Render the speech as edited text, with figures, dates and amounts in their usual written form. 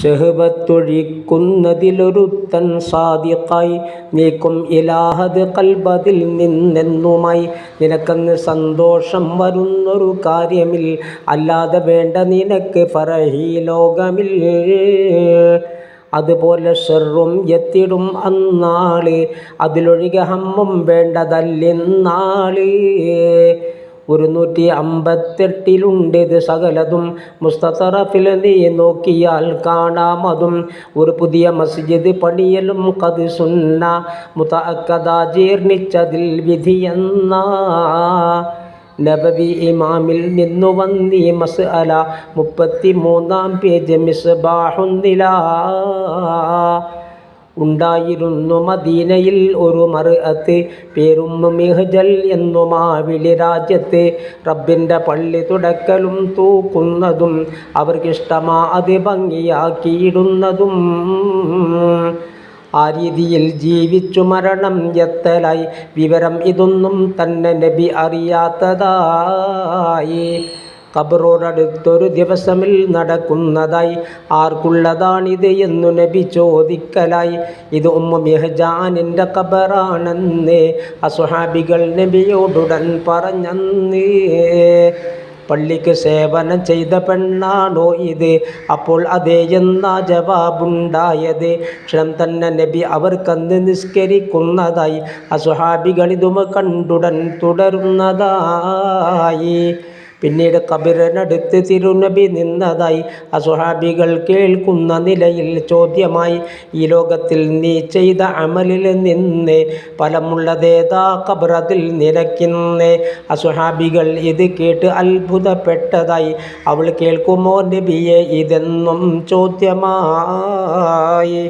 ഷഹ്ബത്തൊഴിക്കുന്നതിലൊരുത്തൻ സാദിഖായി നീക്കും ഇലാഹത് കൽബതിൽ നിന്നെന്നുമായി. നിനക്കങ്ങ് സന്തോഷം വരുന്നൊരു കാര്യമിൽ, അല്ലാതെ വേണ്ട നിനക്ക് ഫറഹി ലോകമിൽ. അതുപോലെ ഷെറും എത്തിടും അന്നാള്, അതിലൊഴികെ ഹമ്മും വേണ്ടതല്ലെന്നാള്. 158 സകലതും മുസ്തറഫിൽ നീ നോക്കിയാൽ കാണാമതും. ഒരു പുതിയ മസ്ജിദ് പണിയലും ഖദ് സുന്ന മുതഅക്കദ ജീർണിച്ചതിൽ വിധിയെന്ന. നബവി ഇമാമിൽ നിന്നു വന്നീ മസ്അല 33-ാം പേജ് മിസ്ബാഹുന്നില. ഉണ്ടായിരുന്നു മദീനയിൽ ഒരു മർഅത്ത്, പേരും മിഹ്ജൽ എന്നും ആ വിളി രാജ്യത്ത്. റബ്ബിൻ്റെ പള്ളി തുടക്കലും തൂക്കുന്നതും അവർക്കിഷ്ടമാ അത് ഭംഗിയാക്കിയിടുന്നതും. ആ രീതിയിൽ ജീവിച്ചു മരണം എത്തലായി, വിവരം ഇതൊന്നും തന്നെ നബി അറിയാത്തതായി. ഖബറോടടുത്തൊരു ദിവസമിൽ നടക്കുന്നതായി, ആർക്കുള്ളതാണിത് എന്നു നബി ചോദിക്കലായി. ഇത് ഉമ്മു മിഹ്ജാനിൻ്റെ ഖബറാണെന്ന് അസ്ഹാബികൾ നബിയോടുടൻ പറഞ്ഞന്ന്. പള്ളിക്ക് സേവനം ചെയ്ത പെണ്ണാണോ ഇത്? അപ്പോൾ അതേ എന്നാ ജവാബുണ്ടായത്. ക്ഷണം തന്നെ നബി അവർക്കന്ന് നിസ്കരിക്കുന്നതായി. അസ്ഹാബികൾ ഇതും കണ്ടുടൻ തുടരുന്നതായി. പിന്നീട് ഖബറിനടുത്ത് തിരുനബി നിന്നതായി. അസ്ഹാബികൾ കേൾക്കുന്ന നിലയിൽ ചോദ്യമായി, ഈ ലോകത്തിൽ നീ ചെയ്ത അമലിൽ നിന്ന് ഫലമുള്ളതേതാ ഖബറതിൽ നിനക്കിന്ന്? അസ്ഹാബികൾ ഇത് കേട്ട് അത്ഭുതപ്പെട്ടതായി. അവൾ കേൾക്കുമോ നബിയെ ഇതെന്നും ചോദ്യമായി.